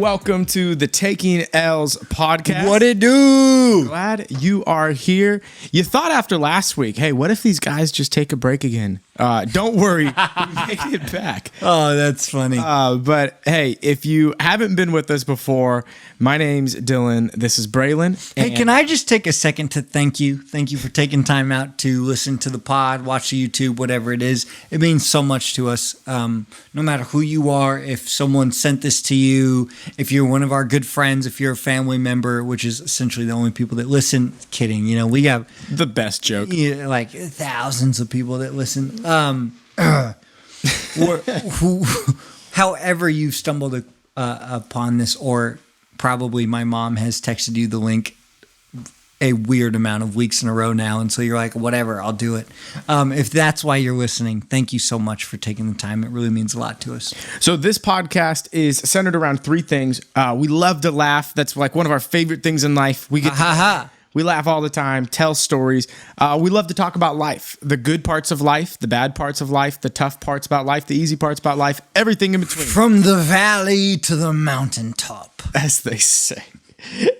welcome to the Taking L's podcast. What it do? Glad you are here. You thought after last week, hey, what if these guys just take a break again? Don't worry, we made it back. Oh, that's funny. But hey, if you haven't been with us before, my name's Dillon. This is Braylon. Hey, can I just take a second to thank you? Thank you for taking time out to listen to the pod, watch the YouTube, whatever it is. It means so much to us. No matter who you are, if someone sent this to you, if you're one of our good friends, if you're a family member, which is essentially the only people that listen. Kidding, we have the best joke. Like thousands of people that listen. However you stumbled upon this, or probably my mom has texted you the link a weird amount of weeks in a row now, and so you're like, whatever, I'll do it. If that's why you're listening, thank you so much for taking the time. It really means a lot to us. So this podcast is centered around three things. We love to laugh. That's like one of our favorite things in life. We laugh all the time, tell stories. We love to talk about life, the good parts of life, the bad parts of life, the tough parts about life, the easy parts about life, everything in between. From the valley to the mountaintop, as they say.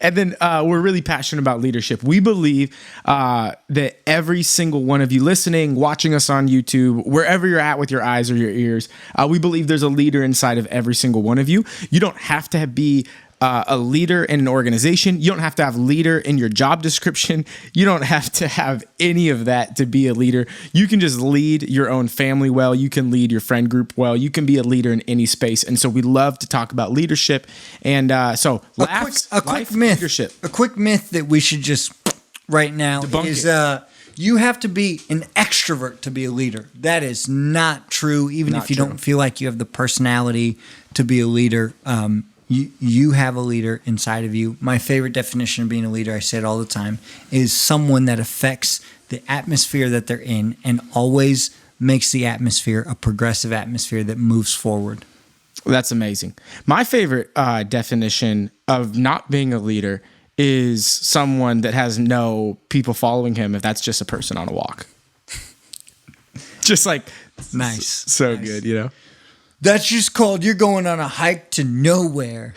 And then we're really passionate about leadership. We believe that every single one of you listening, watching us on YouTube, wherever you're at with your eyes or your ears, we believe there's a leader inside of every single one of you. You don't have to be a leader in an organization. You don't have to have leader in your job description. You don't have to have any of that to be a leader. You can just lead your own family well. You can lead your friend group well. You can be a leader in any space. And so we love to talk about leadership. And a quick myth, leadership. A quick myth that we should just right now debunk is it. You have to be an extrovert to be a leader. That is not true. Even if you don't feel like you have the personality to be a leader, You have a leader inside of you. My favorite definition of being a leader, I say it all the time, is someone that affects the atmosphere that they're in and always makes the atmosphere a progressive atmosphere that moves forward. That's amazing. My favorite definition of not being a leader is someone that has no people following him, if that's just a person on a walk. Just like, nice. So nice. Good, That's just called you're going on a hike to nowhere.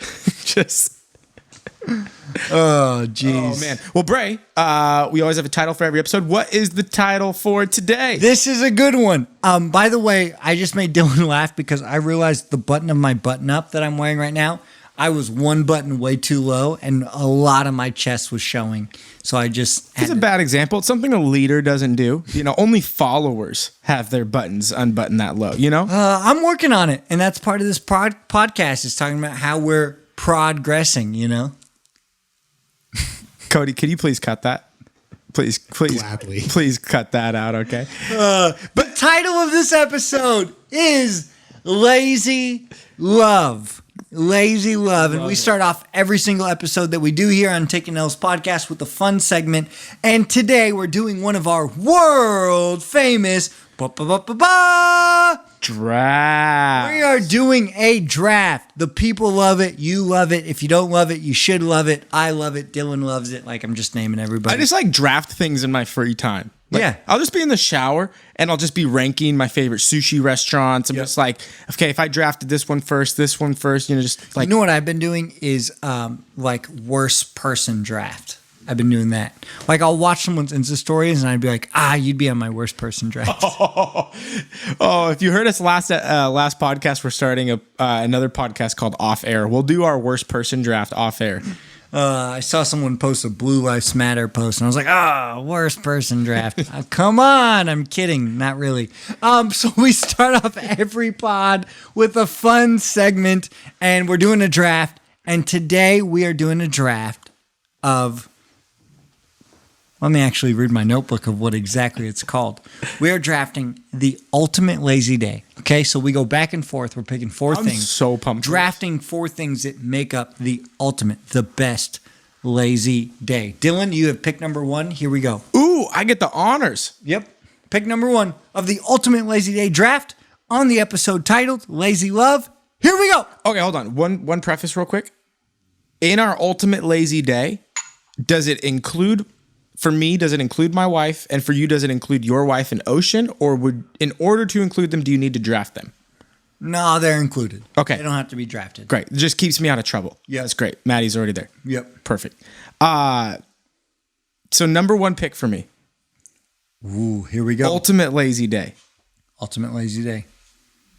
Oh, jeez. Oh, man. Well, Bray, we always have a title for every episode. What is the title for today? This is a good one. By the way, I just made Dillon laugh because I realized the button of my button up that I'm wearing right now, I was one button way too low and a lot of my chest was showing. So I just It's a bad example. It's something a leader doesn't do. Only followers have their buttons unbuttoned that low, I'm working on it. And that's part of this podcast is talking about how we're progressing, Cody, could you please cut that? Please, Gladly. Please cut that out, okay? The title of this episode is Lazy Love. Lazy Love. And we start off every single episode that we do here on Taking L's podcast with a fun segment. And today we're doing one of our world famous draft. We are doing a draft. The people love it. You love it. If you don't love it, you should love it. I love it. Dillon loves it. Like, I'm just naming everybody. I just like draft things in my free time. Yeah. I'll just be in the shower and I'll just be ranking my favorite sushi restaurants. I'm just like, okay, if I drafted this one first, just like. You know what I've been doing is like worst person draft. I've been doing that. Like, I'll watch someone's Insta stories and I'd be like, you'd be on my worst person draft. Oh, if you heard us last podcast, we're starting another podcast called Off Air. We'll do our worst person draft off air. I saw someone post a Blue Lives Matter post, and I was like, worst person draft. Come on. I'm kidding. Not really. So we start off every pod with a fun segment, and we're doing a draft. And today we are doing a draft of... Let me actually read my notebook of what exactly it's called. We are drafting the ultimate lazy day. Okay, so we go back and forth. We're picking four things. I'm so pumped. Drafting four things that make up the ultimate, the best lazy day. Dillon, you have pick number one. Here we go. Ooh, I get the honors. Yep. Pick number one of the ultimate lazy day draft on the episode titled Lazy Love. Here we go. Okay, hold on. One preface real quick. In our ultimate lazy day, does it include... For me, does it include my wife? And for you, does it include your wife and Ocean? Or in order to include them, do you need to draft them? No, they're included. Okay. They don't have to be drafted. Great. It just keeps me out of trouble. Yeah. That's great. Maddie's already there. Yep. Perfect. So number one pick for me, Ooh, here we go. ultimate lazy day, Ultimate lazy day.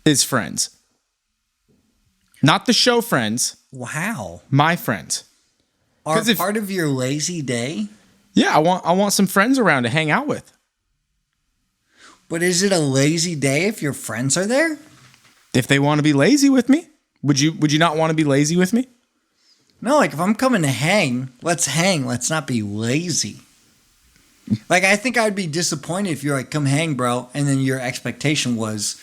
is Friends. Not the show Friends, Wow. my friends. Are 'Cause if- part of your lazy day? Yeah, I want some friends around to hang out with. But is it a lazy day if your friends are there? If they want to be lazy with me, would you not want to be lazy with me? No, like if I'm coming to hang. Let's not be lazy. Like I think I'd be disappointed if you're like, come hang, bro, and then your expectation was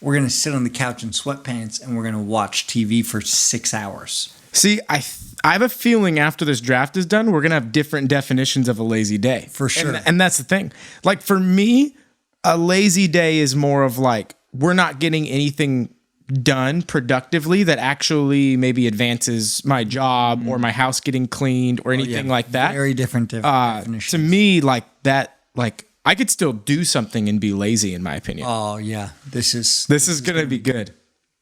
we're gonna sit on the couch in sweatpants and we're gonna watch TV for 6 hours. See, I have a feeling after this draft is done, we're gonna have different definitions of a lazy day. For sure. And that's the thing. Like for me, a lazy day is more of like we're not getting anything done productively that actually maybe advances my job or my house getting cleaned or anything like that. Very different definition. To me, like that, like I could still do something and be lazy, in my opinion. Oh yeah, this is Gonna be good.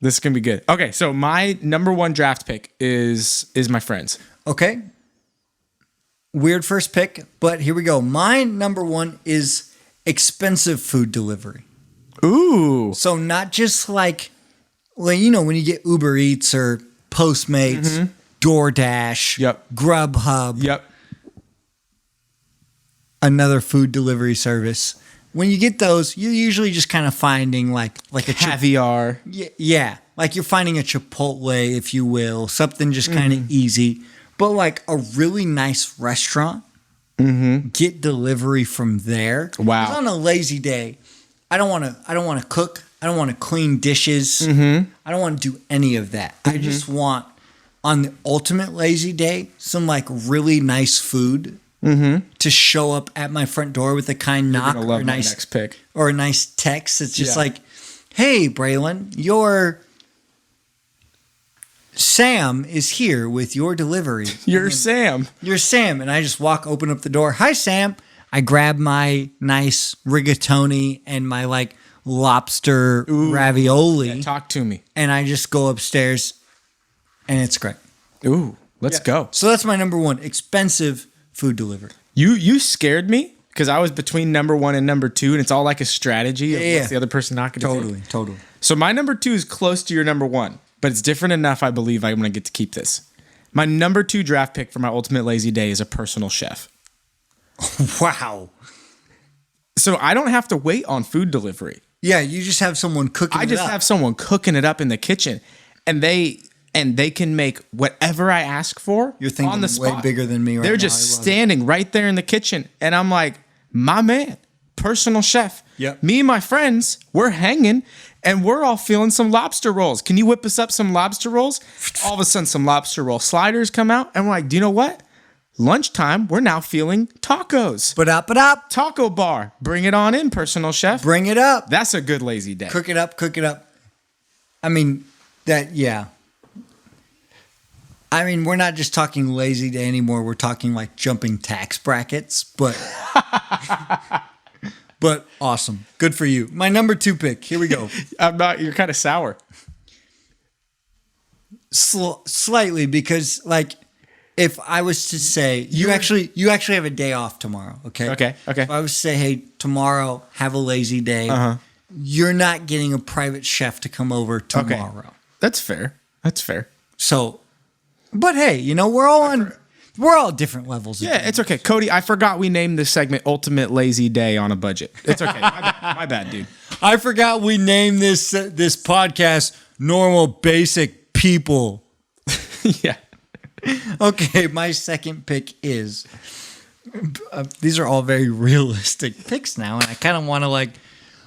This is gonna be good. Okay, so my number one draft pick is my friends. okay. Weird first pick, but here we go. My number one is expensive food delivery. Ooh, So not just like, well, you know, when you get Uber Eats or Postmates, DoorDash, Yep. Grubhub, yep. another food delivery service. When you get those, you're usually just kind of finding like a Caviar. yeah, like you're finding a Chipotle, if you will, something just kind of easy. But like a really nice restaurant, get delivery from there. Wow. 'Cause on a lazy day, I don't want to cook. I don't want to clean dishes. I don't want to do any of that. I just want, on the ultimate lazy day, some like really nice food to show up at my front door with a kind knock Gonna or love a my nice next pick. or a nice text. It's just Yeah. like, "Hey, Braylon, your Sam is here with your delivery. You're Sam. You're Sam." And I just open up the door. "Hi, Sam." I grab my nice rigatoni and my like lobster ravioli, Talk to me. and I just go upstairs, and it's great. Ooh, let's go. So that's my number one, expensive food delivery. You scared me because I was between number one and number two, and it's all like a strategy of Yeah. what's the other person not going to take. Totally. So my number two is close to your number one, but it's different enough. I believe I'm going to get to keep this. My number two draft pick for my ultimate lazy day is a personal chef. Wow. So I don't have to wait on food delivery. Yeah, you just have someone cooking. I just have someone cooking it up in the kitchen, and they can make whatever I ask for. You're thinking on the way spot. bigger than me right now. They're I just love it. standing right there in the kitchen, and I'm like, my man, personal chef. Yep. Me and my friends, we're hanging, and we're all feeling some lobster rolls. Can you whip us up some lobster rolls? All of a sudden, some lobster roll sliders come out, and we're like, do you know what? Lunchtime, we're now feeling tacos. But up. Taco bar, bring it on in, personal chef. Bring it up. That's a good lazy day. Cook it up. I mean, yeah. I mean, we're not just talking lazy day anymore. We're talking like jumping tax brackets, but but awesome. Good for you. My number two pick. Here we go. I'm not. You're kind of sour. Slightly, because like if I was to say you actually have a day off tomorrow, okay? Okay. If I was to say, hey, tomorrow have a lazy day, you're not getting a private chef to come over tomorrow. That's fair. So, but hey, you know, we're all different levels. Of Yeah, it's okay. Cody, I forgot we named this segment Ultimate Lazy Day on a Budget. It's okay. My bad, dude. I forgot we named this podcast Normal Basic People. Yeah. Okay, my second pick is these are all very realistic picks now, and I kind of want to like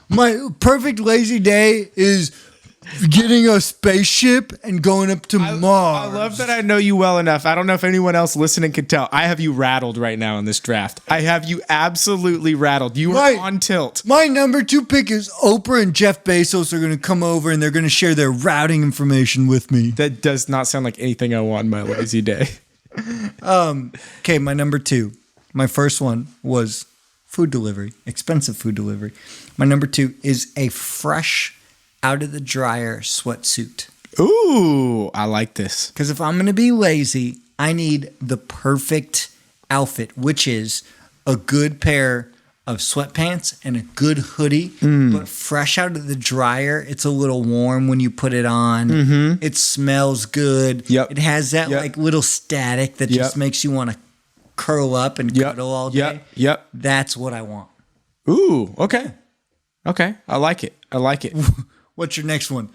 my perfect lazy day is getting a spaceship and going up to Mars. I love that I know you well enough. I don't know if anyone else listening can tell. I have you rattled right now in this draft. I have you absolutely rattled. You are on tilt. My number two pick is Oprah and Jeff Bezos are going to come over and they're going to share their routing information with me. That does not sound like anything I want in my lazy day. Okay, my number two. My first one was food delivery, expensive food delivery. My number two is a fresh out of the dryer sweatsuit. Ooh, I like this. Because if I'm going to be lazy, I need the perfect outfit, which is a good pair of sweatpants and a good hoodie, but fresh out of the dryer. It's a little warm when you put it on. Mm-hmm. It smells good. Yep. It has that like little static that just makes you want to curl up and cuddle all day. Yep. That's what I want. Ooh, okay. Okay, I like it. What's your next one?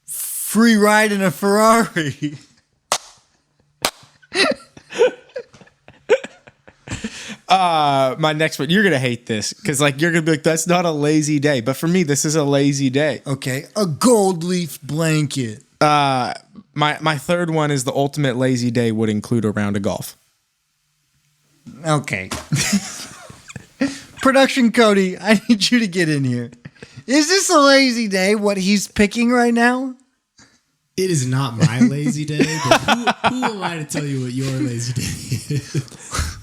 Free ride in a Ferrari. My next one, you're gonna hate this because like you're gonna be like, that's not a lazy day, but for me, this is a lazy day. Okay, a gold leaf blanket. My third one is the ultimate lazy day would include a round of golf. Okay. Production Cody, I need you to get in here. Is this a lazy day? What he's picking right now? It is not my lazy day, but who am I to tell you what your lazy day is?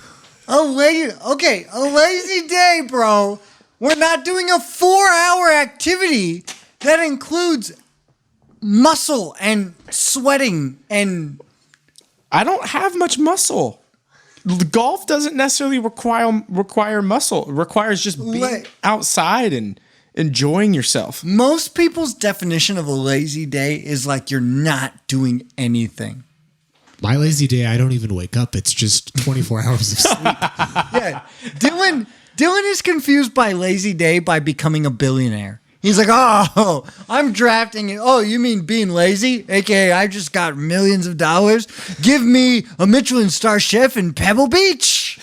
A lazy day, bro. We're not doing a 4-hour activity that includes muscle and sweating and... I don't have much muscle. Golf doesn't necessarily require muscle. It requires just being outside and enjoying yourself. Most people's definition of a lazy day is like you're not doing anything. My lazy day, I don't even wake up. It's just 24 hours of sleep. Yeah. Dylan is confused by lazy day by becoming a billionaire. He's like, oh, I'm drafting it. Oh, you mean being lazy? AKA, I just got millions of dollars. Give me a Michelin star chef in Pebble Beach.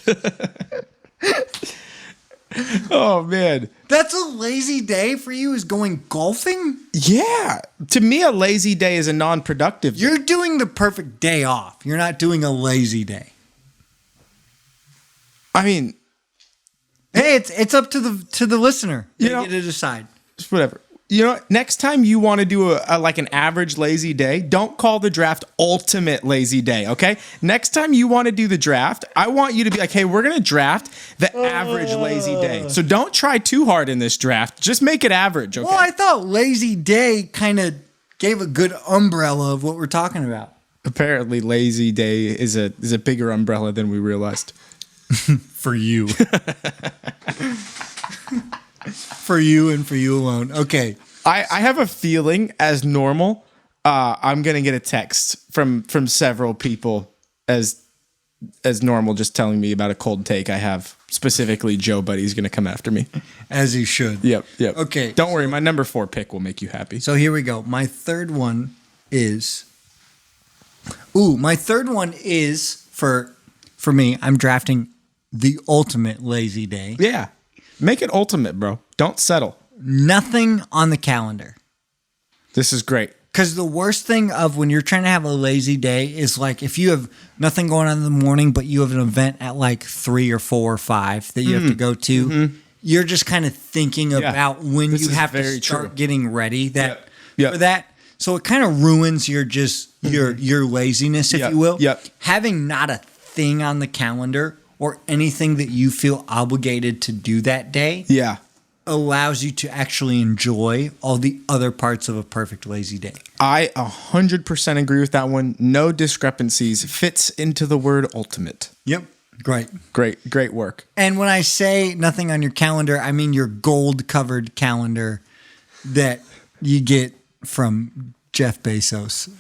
Oh, man. That's a lazy day for you, is going golfing? Yeah. To me, a lazy day is a non-productive day. You're doing the perfect day off. You're not doing a lazy day. I mean... Hey, it's up to the listener. They You know, get to decide. Whatever. You know, next time you want to do a like an average lazy day, don't call the draft ultimate lazy day, okay? Next time you want to do the draft, I want you to be like, hey, we're going to draft the average lazy day. So don't try too hard in this draft. Just make it average, okay? Well, I thought lazy day kind of gave a good umbrella of what we're talking about. Apparently, lazy day is a bigger umbrella than we realized. For you. For you and for you alone. Okay. I have a feeling as normal, I'm going to get a text from several people as normal just telling me about a cold take I have. Specifically, Joe Buddy's going to come after me. As he should. Yep. Okay. Don't worry. My number 4 pick will make you happy. So here we go. My third one is... my third one is, for me, I'm drafting the ultimate lazy day. Yeah. Make it ultimate, bro. Don't settle. Nothing on the calendar. This is great. Because the worst thing of when you're trying to have a lazy day is like if you have nothing going on in the morning, but you have an event at like 3 or 4 or 5 that you have to go to, you're just kind of thinking about when This you is have to very start true. getting ready Yep. for that. So it kind of ruins your your laziness, if Yep. you will. Yep. Having not a thing on the calendar or anything that you feel obligated to do that day Yeah. allows you to actually enjoy all the other parts of a perfect lazy day. I 100% agree with that one. No discrepancies. Fits into the word ultimate. Yep. Great. Great work. And when I say nothing on your calendar, I mean your gold-covered calendar that you get from Jeff Bezos.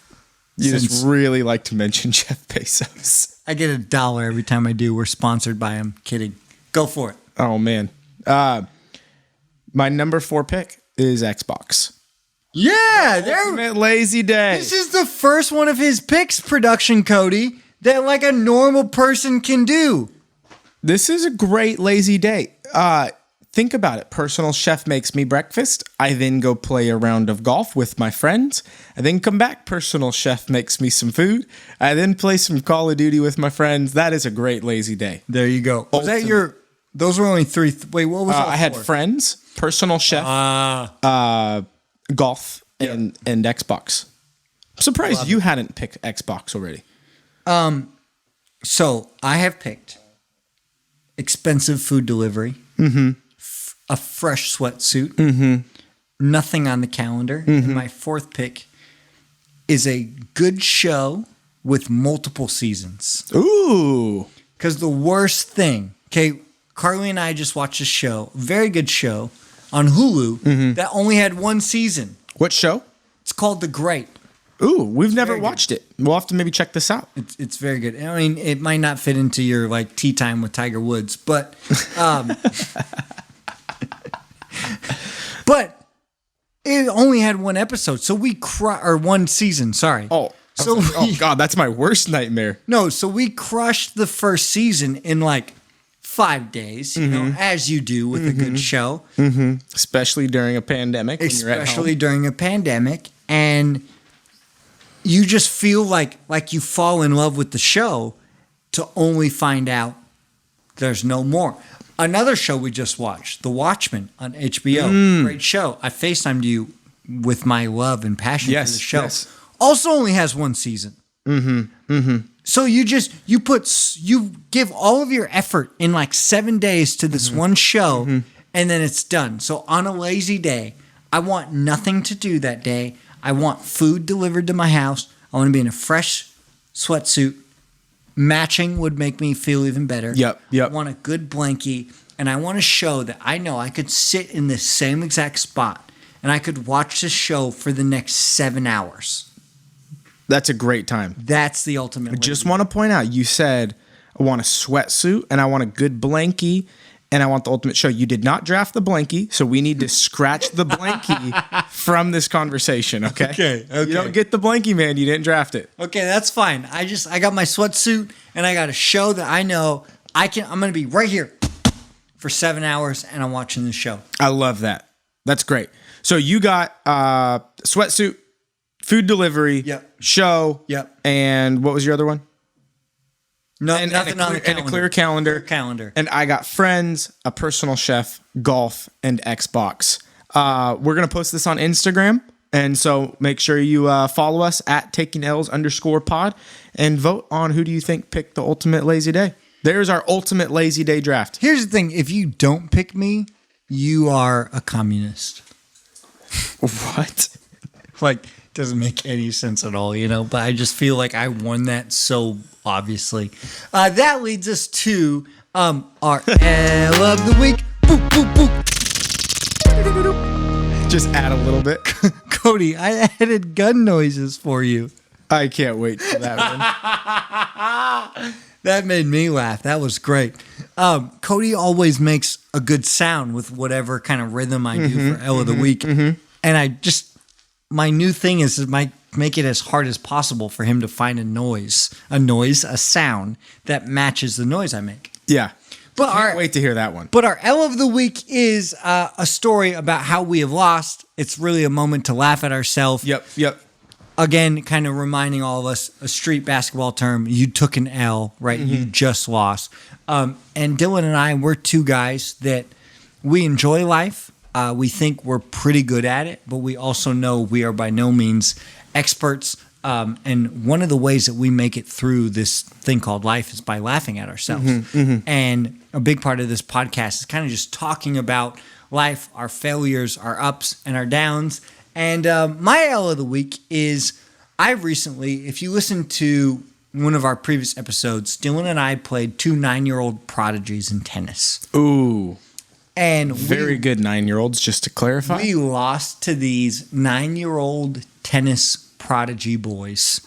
You just really like to mention Jeff Bezos. I get $1 every time I do. We're sponsored by him. Kidding. Go for it. Oh, man. My number 4 pick is Xbox. Yeah, Ultimate lazy day. this is the first one of his picks, Production Cody, that like a normal person can do. This is a great lazy day. Think about it. Personal chef makes me breakfast. I then go play a round of golf with my friends. I then come back. Personal chef makes me some food. I then play some Call of Duty with my friends. That is a great lazy day. There you go. Was that your... Those were only 3... Wait, what was that? I had friends, personal chef, golf, and Xbox. I'm surprised you hadn't picked Xbox already. So I have picked expensive food delivery, a fresh sweatsuit, nothing on the calendar. And my fourth pick is a good show with multiple seasons. Ooh. Because the worst thing, okay, Carly and I just watched a show, very good show on Hulu that only had one season. What show? It's called The Great. Ooh, we've never very good. watched it. We'll have to maybe check this out. It's very good. I mean, it might not fit into your like tea time with Tiger Woods, but but it only had one episode, so we or one season. Sorry. So God, that's my worst nightmare. No, so we crushed the first season in like 5 days, you know, as you do with a good show. Especially during a pandemic. When you're at home. Especially during a pandemic. And you just feel like you fall in love with the show to only find out there's no more. Another show we just watched, The Watchmen on HBO. Great show. I FaceTimed you with my love and passion for the show. Yes. Also only has one season. So you give all of your effort in like 7 days to this one show, and then it's done. So on a lazy day, I want nothing to do that day. I want food delivered to my house. I want to be in a fresh sweatsuit. Matching would make me feel even better. Yep. I want a good blankie, and I want a show that I know I could sit in this same exact spot, and I could watch this show for the next 7 hours. That's a great time. That's the ultimate. I just want to point out, you said, I want a sweatsuit and I want a good blankie and I want the ultimate show. You did not draft the blankie, so we need to scratch the blankie from this conversation, okay? Okay. You don't get the blankie, man. You didn't draft it. Okay, that's fine. I got my sweatsuit and I got a show that I know I'm going to be right here for 7 hours and I'm watching this show. I love that. That's great. So you got sweatsuit, food delivery, show, and what was your other one? Nothing on the calendar. And a clear calendar. And I got friends, a personal chef, golf, and Xbox. We're going to post this on Instagram. And so make sure you follow us at takingls_pod and vote on who do you think picked the ultimate lazy day. There's our ultimate lazy day draft. Here's the thing. If you don't pick me, you are a communist. What? Like, doesn't make any sense at all, you know, but I just feel like I won that so obviously. That leads us to our L of the week. Boop, boop, boop. Just add a little bit. Cody, I added gun noises for you. I can't wait for that one. That made me laugh. That was great. Cody always makes a good sound with whatever kind of rhythm I do for L of the week. And my new thing is to make it as hard as possible for him to find a sound that matches the noise I make. Yeah. But Can't wait to hear that one. But our L of the week is a story about how we have lost. It's really a moment to laugh at ourselves. Yep. Again, kind of reminding all of us, a street basketball term, you took an L, right? You just lost. And Dylan and I, we're two guys that we enjoy life. We think we're pretty good at it, but we also know we are by no means experts. And one of the ways that we make it through this thing called life is by laughing at ourselves. And a big part of this podcast is kind of just talking about life, our failures, our ups and our downs. And my L of the week is I recently, if you listen to one of our previous episodes, Dylan and I played two 9-year-old prodigies in tennis. Ooh. And very good 9-year-olds, just to clarify. We lost to these 9-year-old tennis prodigy boys.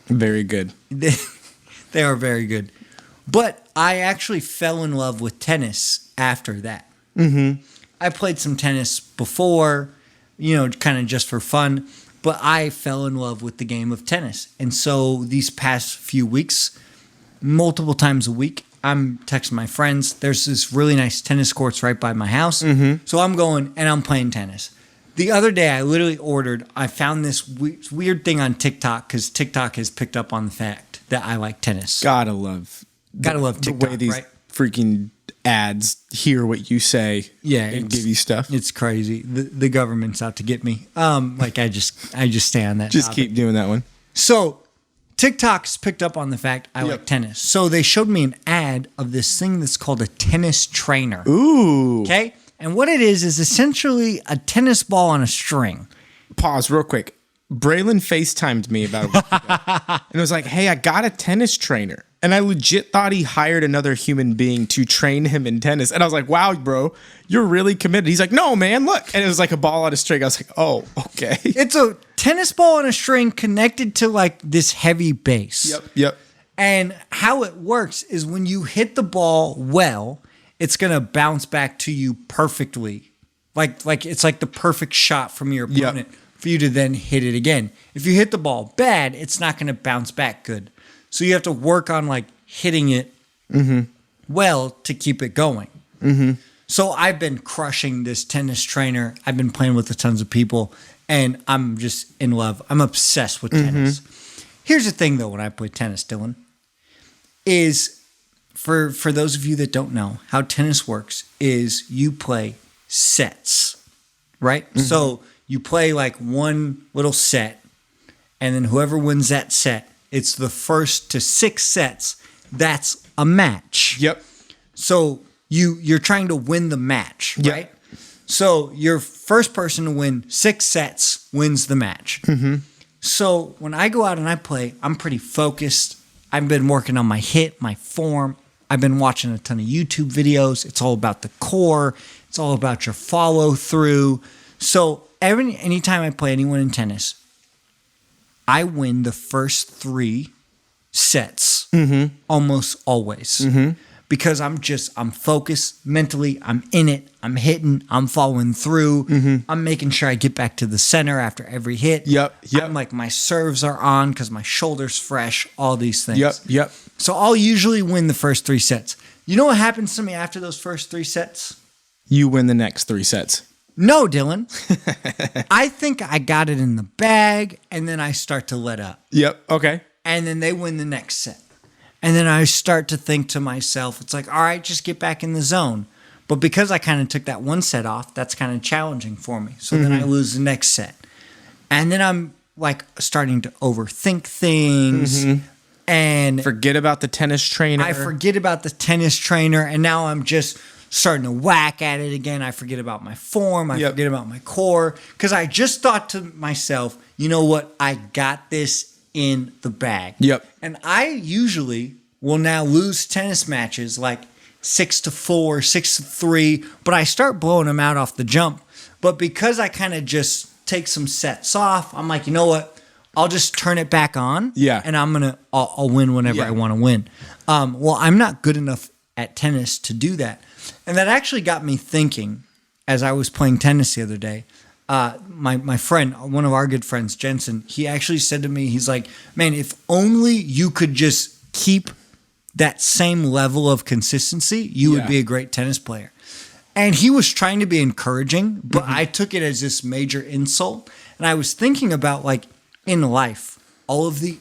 Very good. They are very good. But I actually fell in love with tennis after that. I played some tennis before, kind of just for fun, but I fell in love with the game of tennis. And so these past few weeks, multiple times a week, I'm texting my friends. There's this really nice tennis courts right by my house. So I'm going and I'm playing tennis. The other day, I found this weird thing on TikTok because TikTok has picked up on the fact that I like tennis. Gotta love TikTok, the way these freaking ads hear what you say and give you stuff. It's crazy. The government's out to get me. I just stay on that Just topic. keep doing that one. So TikTok's picked up on the fact I like tennis. So they showed me an ad of this thing that's called a tennis trainer. Ooh. Okay? And what it is essentially a tennis ball on a string. Pause real quick. Braylon FaceTimed me about a week ago and was like, hey, I got a tennis trainer. And I legit thought he hired another human being to train him in tennis. And I was like, wow, bro, you're really committed. He's like, no, man, look. And it was like a ball on a string. I was like, oh, okay. It's a tennis ball on a string connected to like this heavy base. Yep. And how it works is when you hit the ball well, it's going to bounce back to you perfectly. Like it's like the perfect shot from your opponent for you to then hit it again. If you hit the ball bad, it's not going to bounce back good. So you have to work on like hitting it well to keep it going. So I've been crushing this tennis trainer. I've been playing with tons of people, and I'm just in love. I'm obsessed with tennis. Here's the thing, though, when I play tennis, Dylan, is for those of you that don't know, how tennis works is you play sets, right? So you play like one little set, and then whoever wins that set, it's the first to 6 sets. That's a match. Yep. So you're trying to win the match, right? So your first person to win 6 sets wins the match. So when I go out and I play, I'm pretty focused. I've been working on my hit, my form. I've been watching a ton of YouTube videos. It's all about the core. It's all about your follow through. So anytime I play anyone in tennis, I win the first 3 sets almost always. Because I'm focused mentally. I'm in it. I'm hitting. I'm following through. I'm making sure I get back to the center after every hit. Yep. I'm like, my serves are on because my shoulder's fresh, all these things. Yep. So I'll usually win the first 3 sets. You know what happens to me after those first 3 sets? You win the next 3 sets. No, Dylan. I think I got it in the bag, and then I start to let up. Yep. Okay. And then they win the next set. And then I start to think to myself, it's like, all right, just get back in the zone. But because I kind of took that one set off, that's kind of challenging for me. So then I lose the next set. And then I'm like starting to overthink things. And forget about the tennis trainer. I forget about the tennis trainer. And now I'm just starting to whack at it again. I forget about my form. I forget about my core. Because I just thought to myself, you know what? I got this in the bag. Yep. And I usually will now lose tennis matches like 6-4, 6-3, but I start blowing them out off the jump. But because I kind of just take some sets off, I'm like, you know what? I'll just turn it back on. Yeah. And I'll win whenever I want to win. Well, I'm not good enough at tennis to do that. And that actually got me thinking as I was playing tennis the other day. My friend, one of our good friends, Jensen, he actually said to me, he's like, man, if only you could just keep that same level of consistency, you would be a great tennis player. And he was trying to be encouraging, but I took it as this major insult. And I was thinking about, like, in life, all of the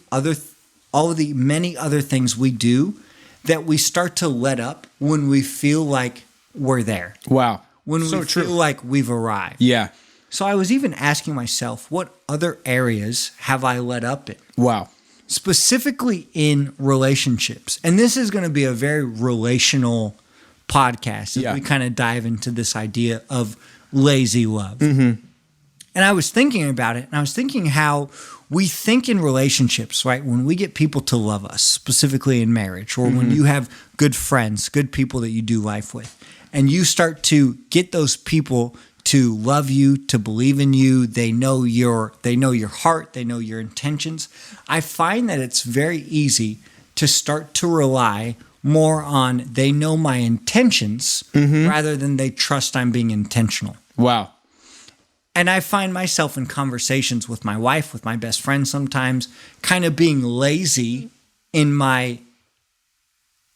many other things we do that we start to let up when we feel like we're there. Wow. When we feel like we've arrived. Yeah. So I was even asking myself, what other areas have I let up in? Wow. Specifically in relationships. And this is going to be a very relational podcast as we kind of dive into this idea of lazy love. And I was thinking about it, and I was thinking how we think in relationships, right? When we get people to love us, specifically in marriage, or when you have good friends, good people that you do life with, and you start to get those people to love you, to believe in you. They know your heart. They know your intentions. I find that it's very easy to start to rely more on they know my intentions rather than they trust I'm being intentional. Wow. And I find myself in conversations with my wife, with my best friend sometimes, kind of being lazy in my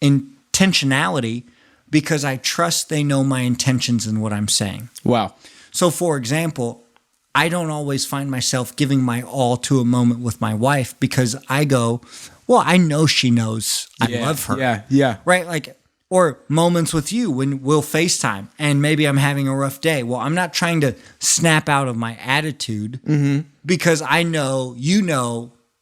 intentionality because I trust they know my intentions and what I'm saying. Wow. So, for example, I don't always find myself giving my all to a moment with my wife because I go, well, I know she knows I love her. Yeah. Right? Like, or moments with you when we'll FaceTime and maybe I'm having a rough day. Well, I'm not trying to snap out of my attitude because I know,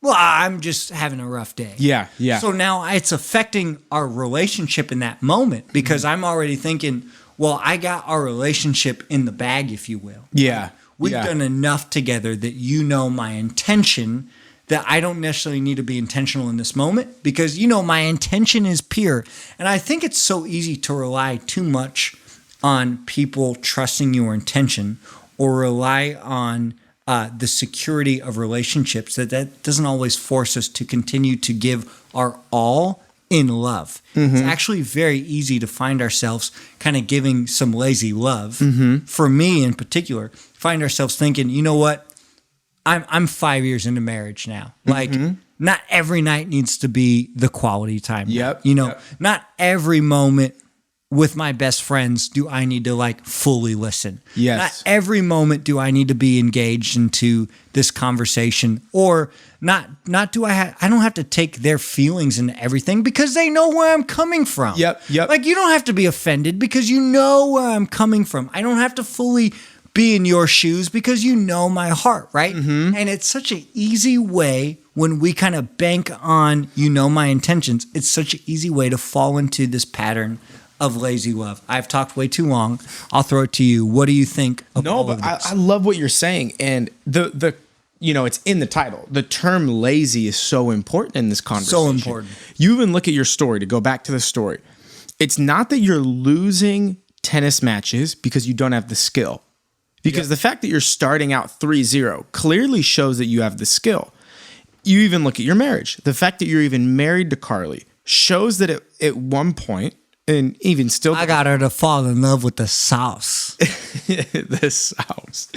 well, I'm just having a rough day. Yeah. So now it's affecting our relationship in that moment because I'm already thinking, well, I got our relationship in the bag, if you will. Yeah. We've Yeah. done enough together that you know my intention, that I don't necessarily need to be intentional in this moment because you know my intention is pure. And I think it's so easy to rely too much on people trusting your intention or rely on the security of relationships that doesn't always force us to continue to give our all in love. It's actually very easy to find ourselves kind of giving some lazy love. For me in particular, find ourselves thinking, you know what? I'm 5 years into marriage now. Like, not every night needs to be the quality time. Yep. You know, Yep. not every moment with my best friends do I need to like fully listen. Yes. Not every moment do I need to be engaged into this conversation, or not do I don't have to take their feelings into everything because they know where I'm coming from. Yep. Like, you don't have to be offended because you know where I'm coming from. I don't have to fully be in your shoes because you know my heart, right? And it's such an easy way when we kind of bank on, you know, my intentions. It's such an easy way to fall into this pattern of lazy love. I've talked way too long. I'll throw it to you. What do you think of No, all but of this? I love what you're saying, and the you know, it's in the title. The term lazy is so important in this conversation. So important. You even look at your story, to go back to the story. It's not that you're losing tennis matches because you don't have the skill. Because the fact that you're starting out 3-0 clearly shows that you have the skill. You even look at your marriage. The fact that you're even married to Carly shows that at one point, and even still, I got her to fall in love with the sauce. this house.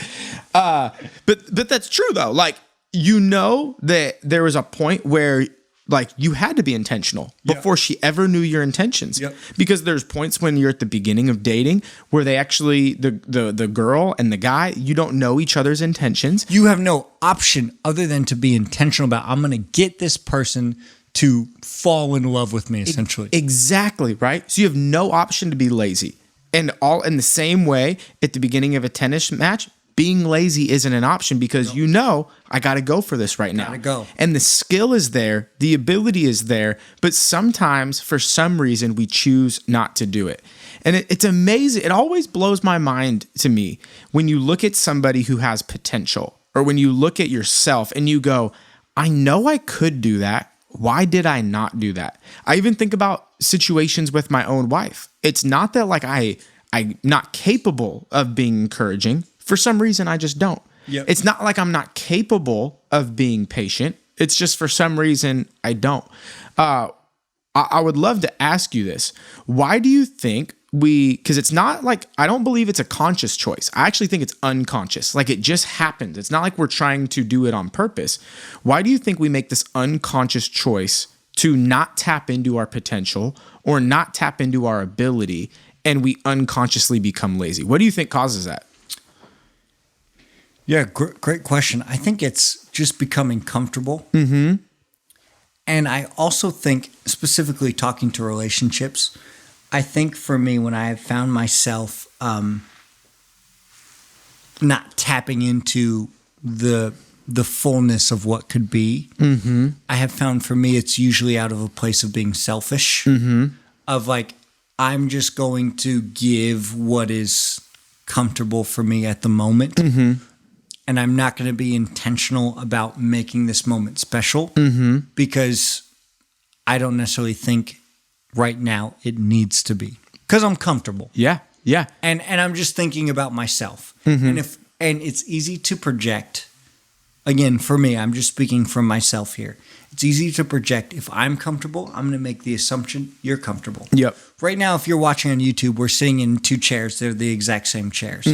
But that's true though. Like, you know that there was a point where like you had to be intentional before she ever knew your intentions. Yep. Because there's points when you're at the beginning of dating where they actually the girl and the guy, you don't know each other's intentions. You have no option other than to be intentional about, I'm going to get this person to fall in love with me, essentially. Exactly, right? So you have no option to be lazy. And all in the same way, at the beginning of a tennis match, being lazy isn't an option because you know, I got to go for this right now. Gotta go. And the skill is there, the ability is there, but sometimes for some reason we choose not to do it. And it's amazing. It always blows my mind to me when you look at somebody who has potential, or when you look at yourself and you go, I know I could do that. Why did I not do that? I even think about situations with my own wife. It's not that like I'm not capable of being encouraging. For some reason, I just don't. Yep. It's not like I'm not capable of being patient. It's just for some reason, I don't. I would love to ask you this. Why do you think because it's not like, I don't believe it's a conscious choice. I actually think it's unconscious. Like, it just happens. It's not like we're trying to do it on purpose. Why do you think we make this unconscious choice to not tap into our potential or not tap into our ability, and we unconsciously become lazy? What do you think causes that? Yeah, great question. I think it's just becoming comfortable. Mm-hmm. And I also think, specifically talking to relationships, I think for me, when I have found myself not tapping into the fullness of what could be, I have found for me it's usually out of a place of being selfish, of like, I'm just going to give what is comfortable for me at the moment. And I'm not going to be intentional about making this moment special because I don't necessarily think right now it needs to be, because I'm comfortable. Yeah. And I'm just thinking about myself. And it's easy to project. Again, for me, I'm just speaking from myself here. It's easy to project. If I'm comfortable, I'm going to make the assumption you're comfortable. Yep. Right now, if you're watching on YouTube, we're sitting in two chairs. They're the exact same chairs.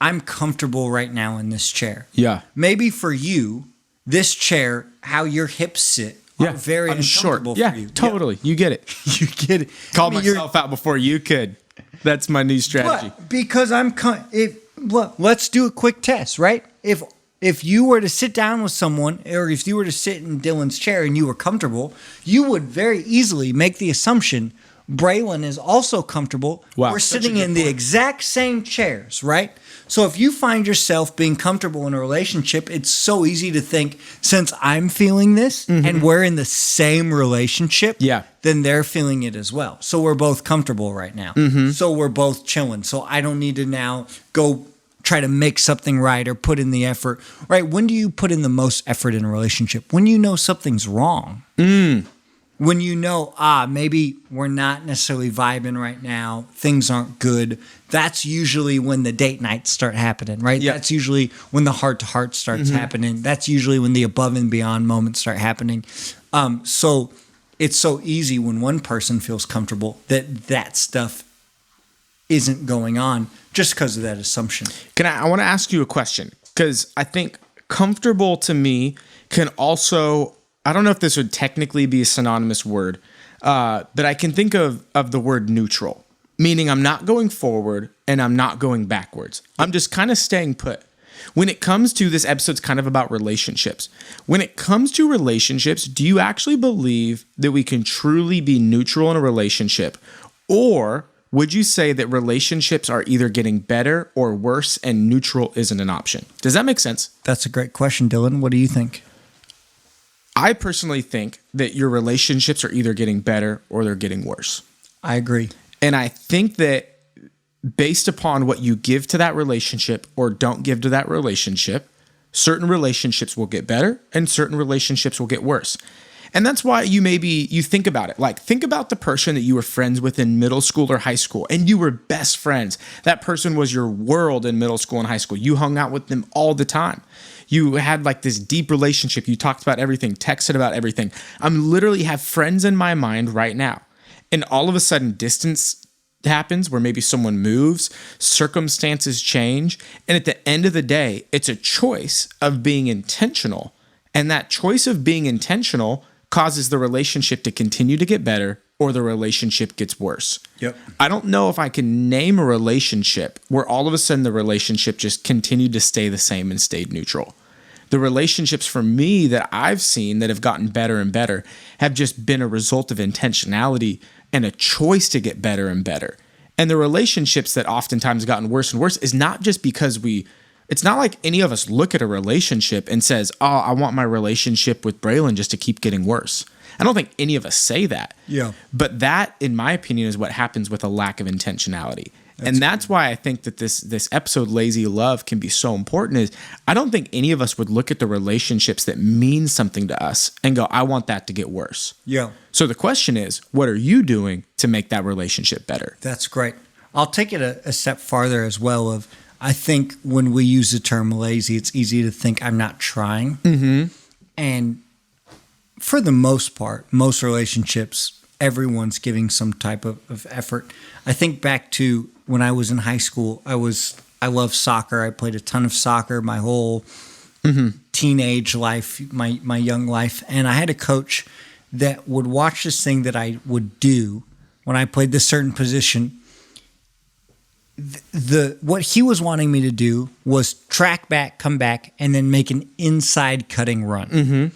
I'm comfortable right now in this chair. Yeah. Maybe for you, this chair, how your hips sit, are very I'm short. uncomfortable Yeah, for you. totally. You get it. You get it. Called myself out before you could. That's my new strategy. But because let's do a quick test, right? If you were to sit down with someone, or if you were to sit in Dylan's chair and you were comfortable, you would very easily make the assumption, Braylon is also comfortable. Wow, We're such a sitting good in the point. exact same chairs, right? So if you find yourself being comfortable in a relationship, it's so easy to think, since I'm feeling this and we're in the same relationship, Yeah. then they're feeling it as well. So we're both comfortable right now. So we're both chilling. So I don't need to now go try to make something right or put in the effort, right? When do you put in the most effort in a relationship? When you know something's wrong. When you know, maybe we're not necessarily vibing right now, things aren't good. That's usually when the date nights start happening, right? Yep. That's usually when the heart-to-heart starts happening. That's usually when the above and beyond moments start happening. So it's so easy when one person feels comfortable that stuff isn't going on just because of that assumption. I want to ask you a question, because I think comfortable to me can also, I don't know if this would technically be a synonymous word, but I can think of the word neutral, meaning I'm not going forward and I'm not going backwards. I'm just kind of staying put. When it comes to this episode's kind of about relationships. When it comes to relationships, do you actually believe that we can truly be neutral in a relationship? Or would you say that relationships are either getting better or worse and neutral isn't an option? Does that make sense? That's a great question, Dylan. What do you think? I personally think that your relationships are either getting better or they're getting worse. I agree. And I think that based upon what you give to that relationship or don't give to that relationship, certain relationships will get better and certain relationships will get worse. And that's why you think about it. Like, think about the person that you were friends with in middle school or high school, and you were best friends. That person was your world in middle school and high school. You hung out with them all the time. You had like this deep relationship. You talked about everything, texted about everything. I'm literally have friends in my mind right now. And all of a sudden, distance happens where maybe someone moves, circumstances change. And at the end of the day, it's a choice of being intentional. And that choice of being intentional causes the relationship to continue to get better or the relationship gets worse. Yep. I don't know if I can name a relationship where all of a sudden the relationship just continued to stay the same and stayed neutral. The relationships for me that I've seen that have gotten better and better have just been a result of intentionality and a choice to get better and better. And the relationships that oftentimes gotten worse and worse is not just because it's not like any of us look at a relationship and says, oh, I want my relationship with Braylon just to keep getting worse. I don't think any of us say that. Yeah. But that, in my opinion, is what happens with a lack of intentionality. That's why I think that this episode, Lazy Love, can be so important. Is I don't think any of us would look at the relationships that mean something to us and go, I want that to get worse. Yeah. So the question is, what are you doing to make that relationship better? That's great. I'll take it a step farther as well. I think when we use the term lazy, it's easy to think I'm not trying. And for the most part, most relationships, everyone's giving some type of effort. I think back to when I was in high school, I loved soccer. I played a ton of soccer my whole teenage life, my young life. And I had a coach that would watch this thing that I would do when I played this certain position. What he was wanting me to do was track back, come back, and then make an inside cutting run.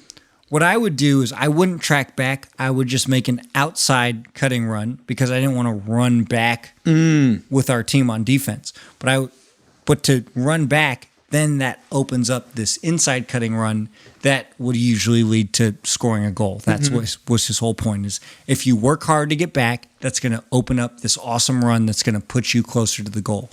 What I would do is I wouldn't track back. I would just make an outside cutting run because I didn't want to run back with our team on defense. But to run back, then that opens up this inside cutting run that would usually lead to scoring a goal. That's what his whole point is. If you work hard to get back, that's going to open up this awesome run that's going to put you closer to the goal.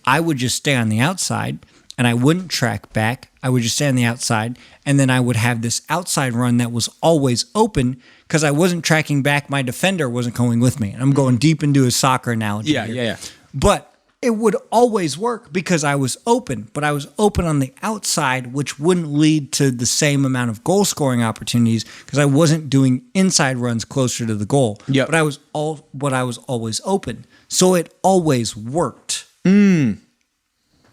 I would just stay on the outside and I wouldn't track back. I would just stay on the outside, and then I would have this outside run that was always open because I wasn't tracking back. My defender wasn't going with me. And I'm going deep into a soccer analogy here. Yeah. But it would always work because I was open, but I was open on the outside, which wouldn't lead to the same amount of goal scoring opportunities because I wasn't doing inside runs closer to the goal. Yep. But I was always open. So it always worked.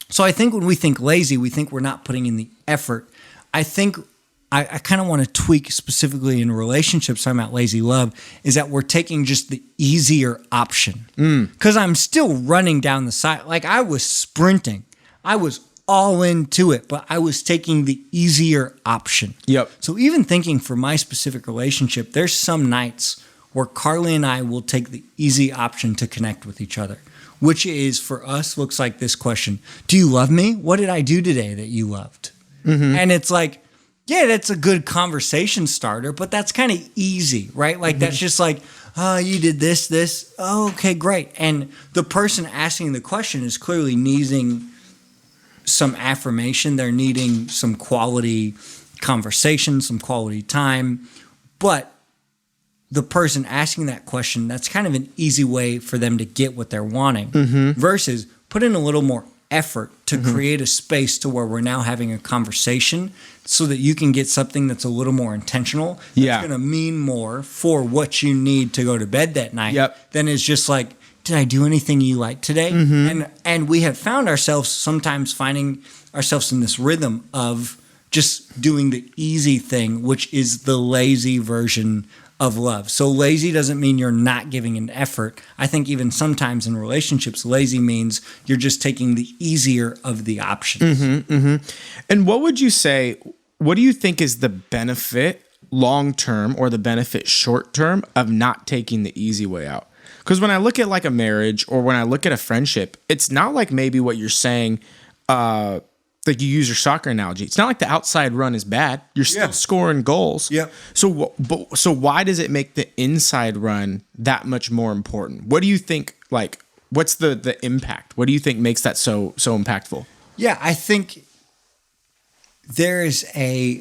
So I think when we think lazy, we think we're not putting in the effort. I think I kind of want to tweak specifically in relationships, talking about lazy love, is that we're taking just the easier option. Because I'm still running down the side. Like I was sprinting. I was all into it, but I was taking the easier option. Yep. So even thinking for my specific relationship, there's some nights where Carly and I will take the easy option to connect with each other, which is for us looks like this question. Do you love me? What did I do today that you loved? And it's like, yeah, that's a good conversation starter, but that's kind of easy, right? Like that's just like, oh, you did this. Oh, okay, great. And the person asking the question is clearly needing some affirmation. They're needing some quality conversation, some quality time. But the person asking that question, that's kind of an easy way for them to get what they're wanting versus put in a little more effort to create a space to where we're now having a conversation so that you can get something that's a little more intentional. That's going to mean more for what you need to go to bed that night than is just like, did I do anything you liked today? And we have found ourselves sometimes finding ourselves in this rhythm of just doing the easy thing, which is the lazy version of love. So lazy doesn't mean you're not giving an effort. I think even sometimes in relationships, lazy means you're just taking the easier of the options. And what would you say, what do you think is the benefit long-term or the benefit short-term of not taking the easy way out? Because when I look at like a marriage or when I look at a friendship, it's not like maybe what you're saying, like you use your soccer analogy. It's not like the outside run is bad. You're still scoring goals. So why does it make the inside run that much more important? What do you think, like, what's the impact? What do you think makes that so impactful? Yeah, I think there is a,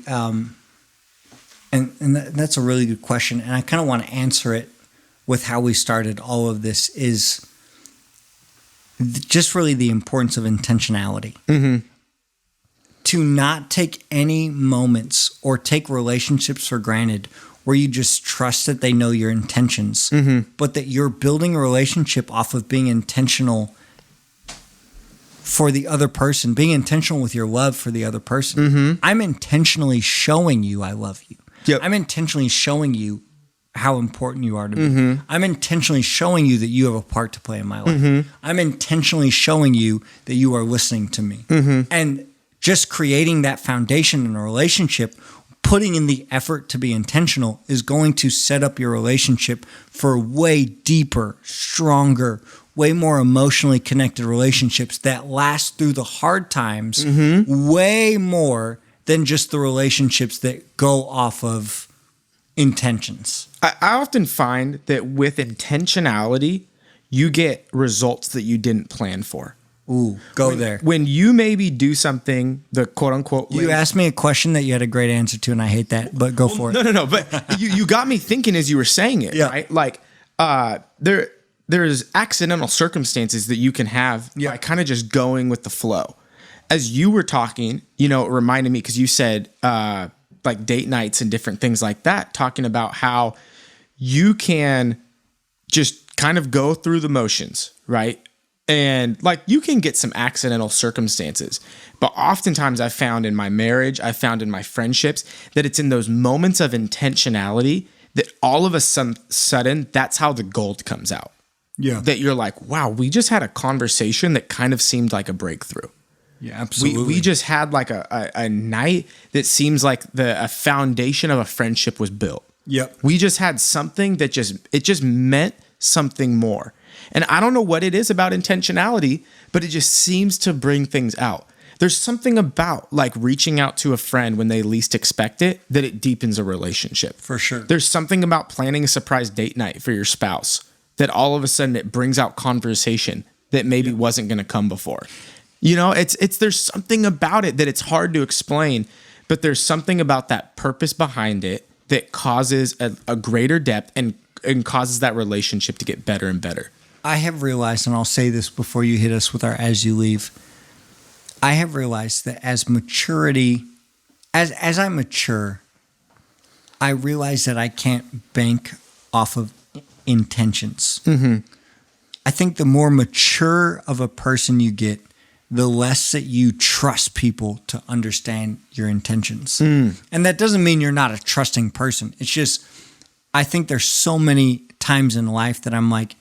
that's a really good question. And I kind of want to answer it with how we started all of this is just really the importance of intentionality. To not take any moments or take relationships for granted where you just trust that they know your intentions, but that you're building a relationship off of being intentional for the other person, being intentional with your love for the other person. I'm intentionally showing you I love you. I'm intentionally showing you how important you are to me. I'm intentionally showing you that you have a part to play in my life. I'm intentionally showing you that you are listening to me. And just creating that foundation in a relationship, putting in the effort to be intentional is going to set up your relationship for way deeper, stronger, way more emotionally connected relationships that last through the hard times way more than just the relationships that go off of intentions. I often find that with intentionality, you get results that you didn't plan for. Ooh, there. When you maybe do something, the quote unquote. You asked me a question that you had a great answer to, and I hate that, but go for it. No. But you got me thinking as you were saying it, right? Like, there's accidental circumstances that you can have by kind of just going with the flow. As you were talking, it reminded me, because you said like date nights and different things like that, talking about how you can just kind of go through the motions, right? And like you can get some accidental circumstances, but oftentimes I've found in my marriage, I've found in my friendships that it's in those moments of intentionality that all of a sudden, that's how the gold comes out. Yeah. That you're like, wow, we just had a conversation that kind of seemed like a breakthrough. Yeah, absolutely. We just had like a night that seems like a foundation of a friendship was built. Yep. We just had something that just meant something more. And I don't know what it is about intentionality, but it just seems to bring things out. There's something about like reaching out to a friend when they least expect it that it deepens a relationship. For sure. There's something about planning a surprise date night for your spouse that all of a sudden it brings out conversation that maybe wasn't going to come before. There's something about it that it's hard to explain, but there's something about that purpose behind it that causes a greater depth and causes that relationship to get better and better. I have realized, and I'll say this before you hit us with our as you leave, I have realized that as I mature, I realize that I can't bank off of intentions. I think the more mature of a person you get, the less that you trust people to understand your intentions. And that doesn't mean you're not a trusting person. It's just, I think there's so many times in life that I'm like,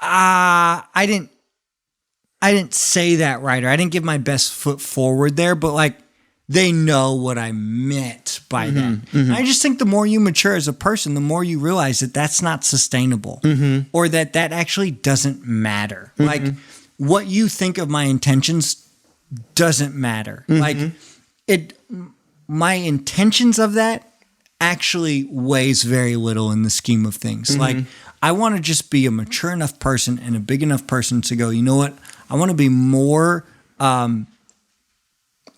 I didn't say that right, or I didn't give my best foot forward there, but like they know what I meant by that. And I just think the more you mature as a person, the more you realize that that's not sustainable or that actually doesn't matter. Like what you think of my intentions doesn't matter. Like my intentions of that actually weighs very little in the scheme of things. Like I want to just be a mature enough person and a big enough person to go, you know what? I want to be more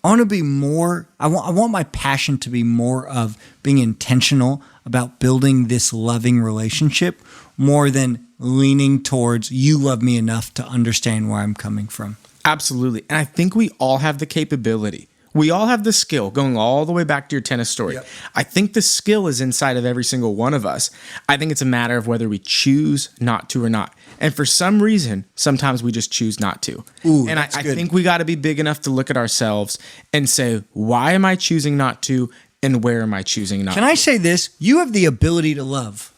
I want my passion to be more of being intentional about building this loving relationship more than leaning towards you love me enough to understand where I'm coming from. Absolutely. And I think we all have the capability. We all have the skill, going all the way back to your tennis story. Yep. I think the skill is inside of every single one of us. I think it's a matter of whether we choose not to or not. And for some reason, sometimes we just choose not to. Ooh, and I think we got to be big enough to look at ourselves and say, why am I choosing not to? And where am I choosing not to? Can I say this? You have the ability to love.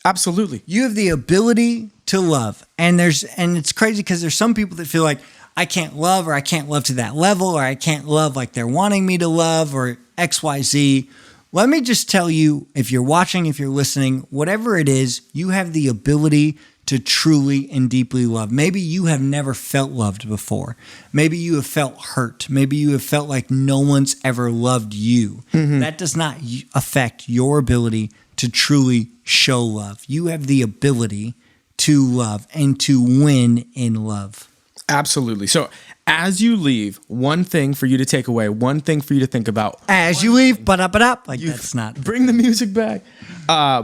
Absolutely. You have the ability to love. And it's crazy because there's some people that feel like I can't love, or I can't love to that level, or I can't love like they're wanting me to love, or XYZ. Let me just tell you, if you're watching, if you're listening, whatever it is, you have the ability to truly and deeply love. Maybe you have never felt loved before. Maybe you have felt hurt. Maybe you have felt like no one's ever loved you. That does not affect your ability to truly show love. You have the ability to love and to win in love. Absolutely. So as you leave, one thing for you to take away, one thing for you to think about. As you leave, ba-da-ba-da, like that's not. Bring the music back.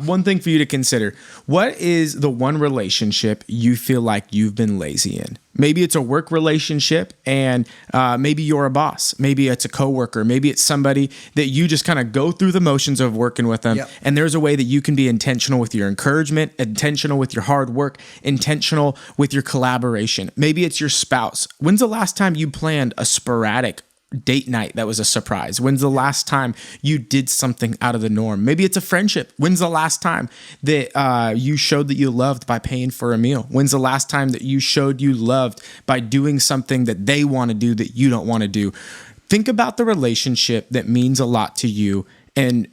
One thing for you to consider. What is the one relationship you feel like you've been lazy in? Maybe it's a work relationship and maybe you're a boss. Maybe it's a coworker. Maybe it's somebody that you just kind of go through the motions of working with them. Yep. And there's a way that you can be intentional with your encouragement, intentional with your hard work, intentional with your collaboration. Maybe it's your spouse. When's the last time you planned a sporadic date night that was a surprise? When's the last time you did something out of the norm? Maybe it's a friendship. When's the last time that you showed that you loved by paying for a meal? When's the last time that you showed you loved by doing something that they want to do that you don't want to do? Think about the relationship that means a lot to you,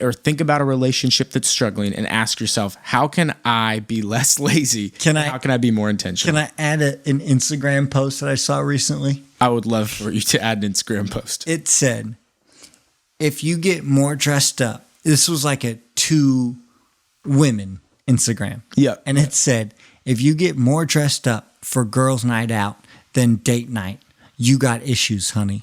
or think about a relationship that's struggling and ask yourself, how can I be less lazy? How can I be more intentional? Can I add an Instagram post that I saw recently? I would love for you to add an Instagram post. It said, if you get more dressed up, this was like a 2 women Instagram. Yep. And it said, if you get more dressed up for girls' night out than date night, you got issues, honey.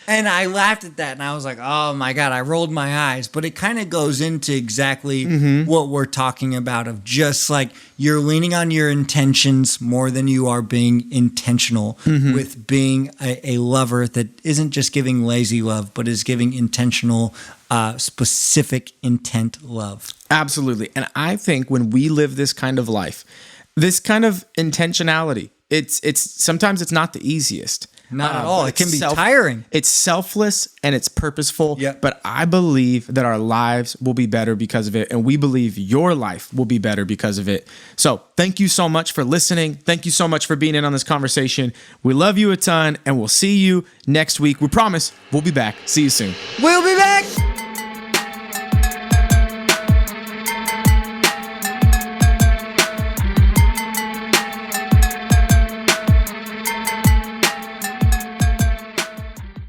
And I laughed at that and I was like, oh my God, I rolled my eyes. But it kind of goes into exactly what we're talking about, of just like you're leaning on your intentions more than you are being intentional with being a lover that isn't just giving lazy love, but is giving intentional, specific intent love. Absolutely. And I think when we live this kind of life, this kind of intentionality, it's sometimes it's not the easiest. Not at all. It can be tiring. It's selfless and it's purposeful. Yep. But I believe that our lives will be better because of it. And we believe your life will be better because of it. So thank you so much for listening. Thank you so much for being in on this conversation. We love you a ton and we'll see you next week. We promise we'll be back. See you soon. We'll be back.